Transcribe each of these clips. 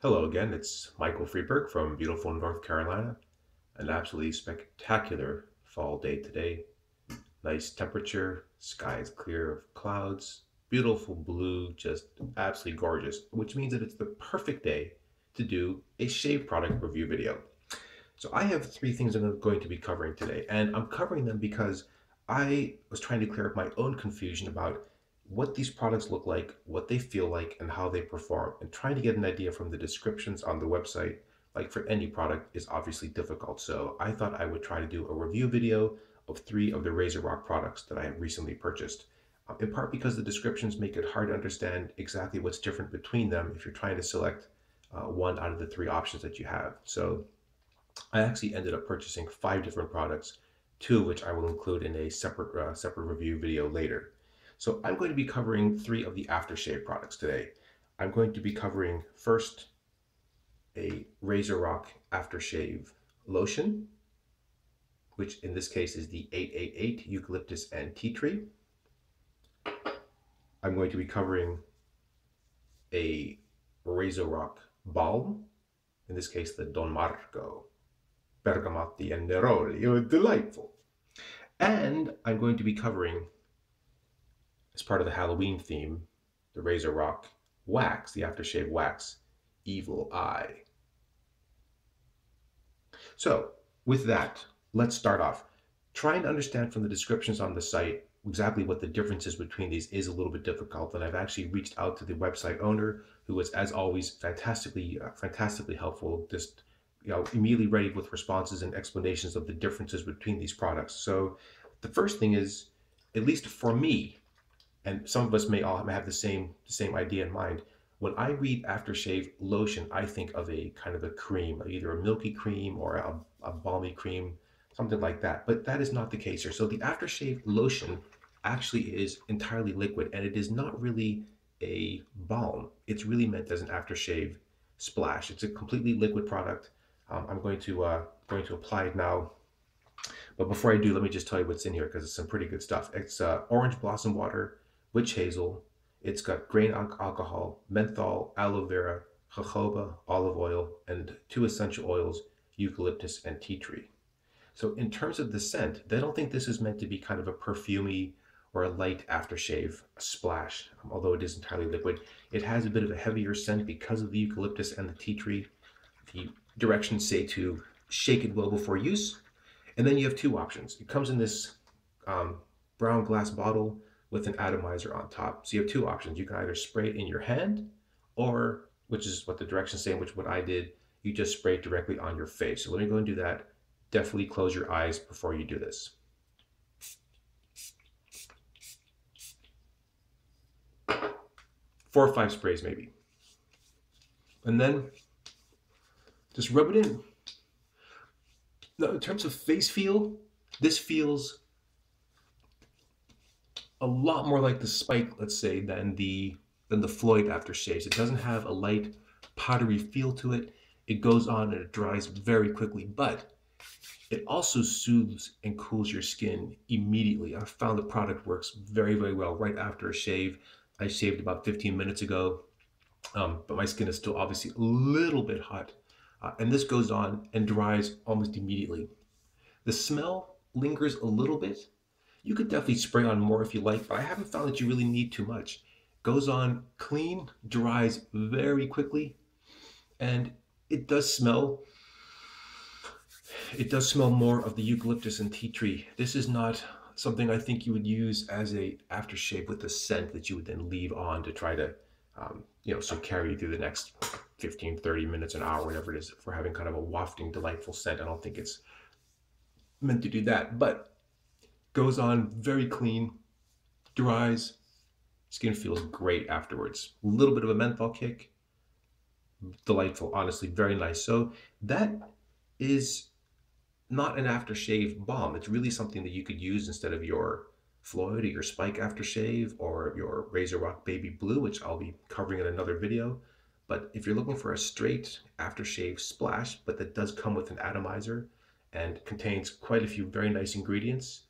Hello again, it's Michael Freeberg from beautiful North Carolina. An absolutely spectacular fall day today. Nice temperature, sky is clear of clouds, beautiful blue, just absolutely gorgeous, which means that it's the perfect day to do a shave product review video. So I have three things I'm going to be covering today, and I'm covering them because I was trying to clear up my own confusion about what these products look like, what they feel like, and how they perform. And trying to get an idea from the descriptions on the website, like for any product, is obviously difficult. So I thought I would try to do a review video of three of the RazoRock products that I have recently purchased. In part because the descriptions make it hard to understand exactly what's different between them if you're trying to select one out of the three options that you have. So I actually ended up purchasing 5 different products, 2 of which I will include in a separate review video later. So I'm going to be covering 3 of the aftershave products today. I'm going to be covering first a RazoRock Aftershave Lotion, which in this case is the 888 Eucalyptus and Tea Tree. I'm going to be covering a RazoRock Balm, in this case the Don Marco Bergamotti and Neroli, delightful. And I'm going to be covering, as part of the Halloween theme, the RazoRock Wax, the Aftershave Wax, Evil Eye. So with that, let's start off. Trying to understand from the descriptions on the site exactly what the difference is between these is a little bit difficult, and I've actually reached out to the website owner, who was, as always, fantastically helpful, just immediately ready with responses and explanations of the differences between these products. So the first thing is, at least for me, and some of us may all have the same idea in mind, when I read aftershave lotion, I think of a kind of a cream, either a milky cream or a balmy cream, something like that. But that is not the case here. So the aftershave lotion actually is entirely liquid, and it is not really a balm. It's really meant as an aftershave splash. It's a completely liquid product. I'm going to apply it now. But before I do, let me just tell you what's in here, because it's some pretty good stuff. It's orange blossom water, witch hazel. It's got grain alcohol, menthol, aloe vera, jojoba, olive oil, and 2 essential oils, eucalyptus and tea tree. So in terms of the scent, they don't think this is meant to be kind of a perfumey or a light aftershave splash, although it is entirely liquid. It has a bit of a heavier scent because of the eucalyptus and the tea tree. The directions say to shake it well before use. And then you have 2 options. It comes in this brown glass bottle with an atomizer on top. So you have 2 options. You can either spray it in your hand, or, which is what the directions say, which what I did, you just spray it directly on your face. So let me go and do that. Definitely close your eyes before you do this. 4 or 5 sprays maybe. And then just rub it in. Now, in terms of face feel, this feels a lot more like the Spike, let's say, than the Floyd aftershaves. It doesn't have a light powdery feel to it. It goes on and it dries very quickly, but it also soothes and cools your skin immediately. I found the product works very, very well right after a shave. I shaved about 15 minutes ago, but my skin is still obviously a little bit hot. And this goes on and dries almost immediately. The smell lingers a little bit. You could definitely spray on more if you like, but I haven't found that you really need too much. Goes on clean, dries very quickly, and it does smell more of the eucalyptus and tea tree. This is not something I think you would use as a aftershave with a scent that you would then leave on to try to, so carry you through the next 15, 30 minutes, an hour, whatever it is, for having kind of a wafting, delightful scent. I don't think it's meant to do that, but goes on very clean, dries, skin feels great afterwards. A little bit of a menthol kick, delightful, honestly, very nice. So that is not an aftershave balm. It's really something that you could use instead of your Floyd or your Spike aftershave or your RazoRock Baby Blue, which I'll be covering in another video. But if you're looking for a straight aftershave splash, but that does come with an atomizer and contains quite a few very nice ingredients,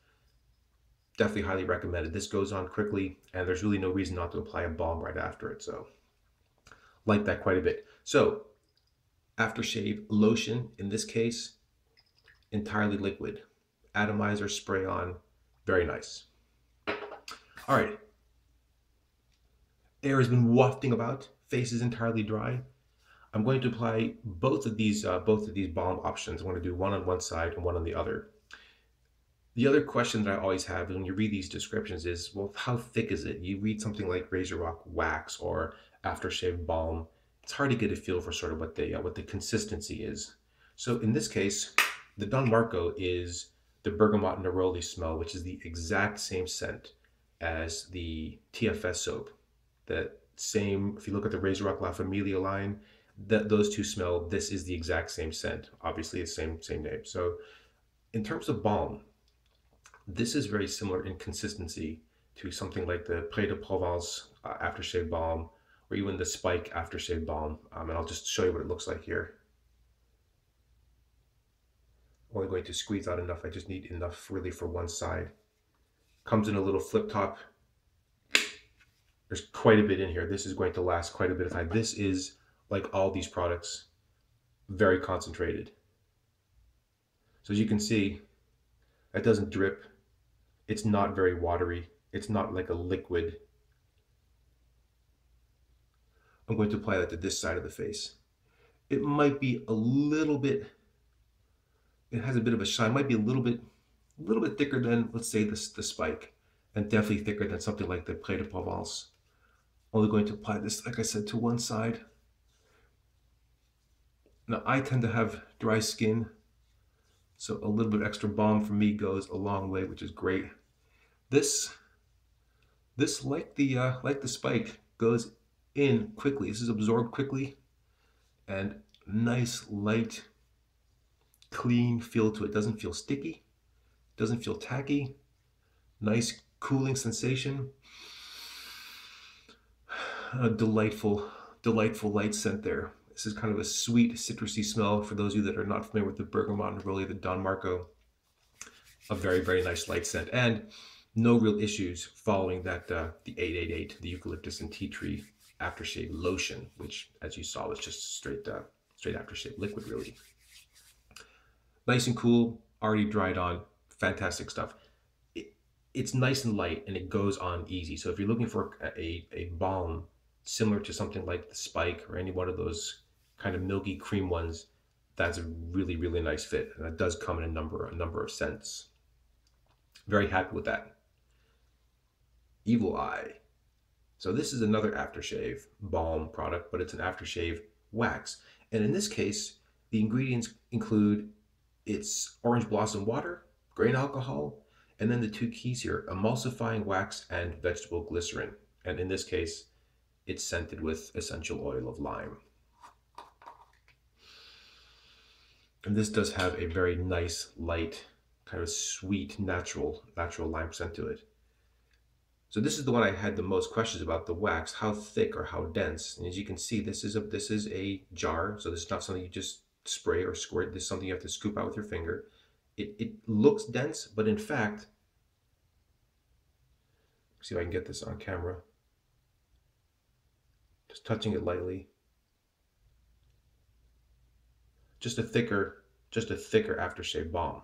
definitely highly recommended. This goes on quickly, and there's really no reason not to apply a balm right after it. So like that quite a bit. So Aftershave Lotion, in this case, entirely liquid. Atomizer spray on, very nice. All right, air has been wafting about, face is entirely dry. I'm going to apply both of these balm options. I'm going to do one on one side and one on the other. The other question that I always have when you read these descriptions is, well, how thick is it? You read something like RazoRock Wax or Aftershave Balm. It's hard to get a feel for sort of what the consistency is. So in this case, the Don Marco is the bergamot neroli smell, which is the exact same scent as the TFS soap. That same, if you look at the RazoRock La Familia line, those two smell, this is the exact same scent. Obviously, it's same name. So in terms of balm, this is very similar in consistency to something like the Près de Provence Aftershave Balm, or even the Spike Aftershave Balm. And I'll just show you what it looks like here. I'm only going to squeeze out enough. I just need enough really for one side. Comes in a little flip top. There's quite a bit in here. This is going to last quite a bit of time. This is, like all these products, very concentrated. So as you can see, that doesn't drip. It's not very watery. It's not like a liquid. I'm going to apply that to this side of the face. It might be a little bit, it has a bit of a shine, might be a little bit thicker than, let's say, the Spike, and definitely thicker than something like the Près de Provence. Only going to apply this, like I said, to one side. Now, I tend to have dry skin, so a little bit extra balm for me goes a long way, which is great. This like the Spike, goes in quickly. This is absorbed quickly, and nice, light, clean feel to it. Doesn't feel sticky, doesn't feel tacky. Nice cooling sensation. A delightful light scent there. This is kind of a sweet, citrusy smell. For those of you that are not familiar with the bergamot and really the Don Marco, a very, very nice light scent, and no real issues following that the 888, the eucalyptus and tea tree aftershave lotion, which, as you saw, was just straight aftershave liquid, really. Nice and cool, already dried on, fantastic stuff. It's nice and light, and it goes on easy. So if you're looking for a balm similar to something like the Spike or any one of those kind of milky cream ones, that's a really, really nice fit. And that does come in a number of scents. Very happy with that. Evil Eye. So this is another aftershave balm product, but it's an aftershave wax. And in this case, the ingredients include its orange blossom water, grain alcohol, and then the two keys here, emulsifying wax and vegetable glycerin. And in this case, it's scented with essential oil of lime. And this does have a very nice, light, kind of sweet, natural lime scent to it. So this is the one I had the most questions about, the wax, how thick or how dense. And as you can see, this is a jar, so this is not something you just spray or squirt. This is something you have to scoop out with your finger. It looks dense, but in fact, see if I can get this on camera. Just touching it lightly. Just a thicker aftershave balm.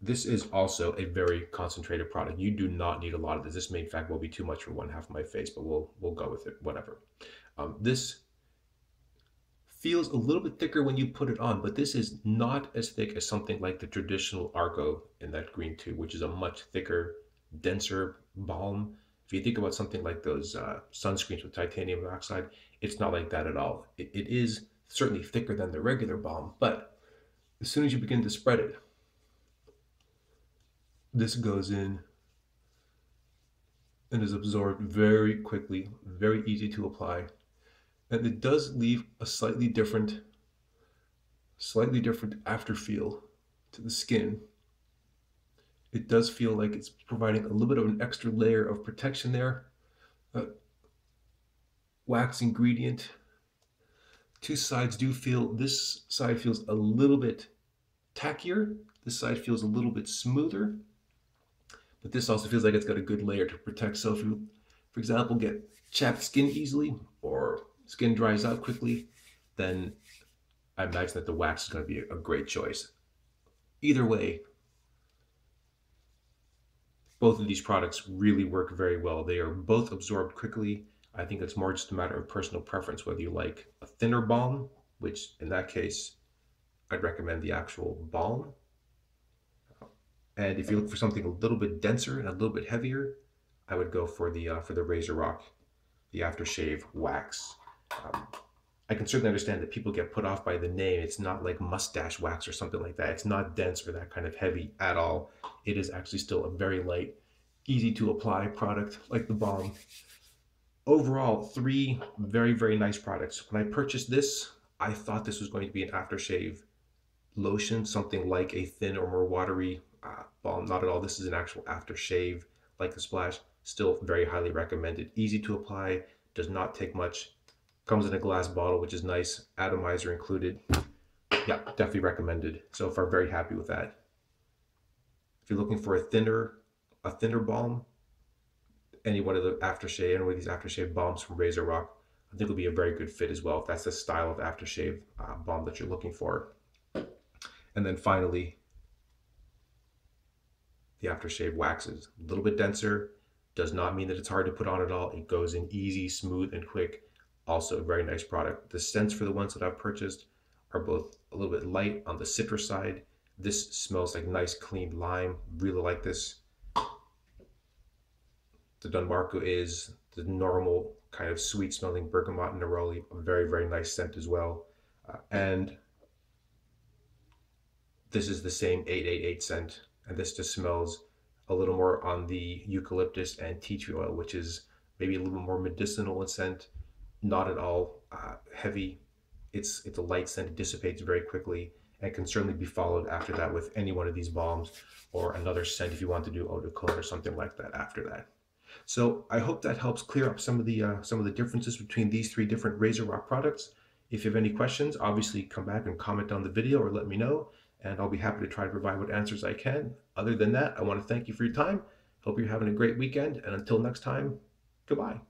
This is also a very concentrated product. You do not need a lot of this. This may, in fact, will be too much for one half of my face, but we'll go with it, whatever. This feels a little bit thicker when you put it on, but this is not as thick as something like the traditional Argo in that green tube, which is a much thicker, denser balm. If you think about something like those sunscreens with titanium dioxide, it's not like that at all. It is certainly thicker than the regular balm, but as soon as you begin to spread it, this goes in and is absorbed very quickly, very easy to apply. And it does leave a slightly different after feel to the skin. It does feel like it's providing a little bit of an extra layer of protection there. Wax ingredient. Two sides do feel, this side feels a little bit tackier. This side feels a little bit smoother. But this also feels like it's got a good layer to protect. So if you, for example, get chapped skin easily, or skin dries out quickly, then I imagine that the wax is going to be a great choice. Either way, both of these products really work very well. They are both absorbed quickly. I think it's more just a matter of personal preference, whether you like a thinner balm, which in that case, I'd recommend the actual balm. And if you look for something a little bit denser and a little bit heavier, I would go for the RazoRock, the Aftershave Wax. I can certainly understand that people get put off by the name. It's not like mustache wax or something like that. It's not dense or that kind of heavy at all. It is actually still a very light, easy to apply product like the balm. Overall, 3 very, very nice products. When I purchased this, I thought this was going to be an aftershave lotion, something like a thin or more watery balm. Not at all. This is an actual aftershave, like the splash. Still very highly recommended. Easy to apply, does not take much. Comes in a glass bottle, which is nice. Atomizer included. Yeah, definitely recommended. So far, very happy with that. If you're looking for a thinner balm, any one of these aftershave balms from RazoRock, I think will be a very good fit as well, if that's the style of aftershave balm that you're looking for. And then finally, the aftershave waxes. A little bit denser, does not mean that it's hard to put on at all. It goes in easy, smooth, and quick. Also a very nice product. The scents for the ones that I've purchased are both a little bit light on the citrus side. This smells like nice clean lime. Really like this. The Don Marco is the normal kind of sweet smelling bergamot and neroli. A very, very nice scent as well. And this is the same 888 scent. And this just smells a little more on the eucalyptus and tea tree oil, which is maybe a little more medicinal in scent. Not at all heavy. It's a light scent. It dissipates very quickly and can certainly be followed after that with any one of these balms or another scent if you want to do eau de cologne or something like that after that. So I hope that helps clear up some of the differences between these 3 different RazoRock products. If you have any questions, obviously come back and comment on the video or let me know, and I'll be happy to try to provide what answers I can. Other than that, I want to thank you for your time. Hope you're having a great weekend, and until next time, goodbye.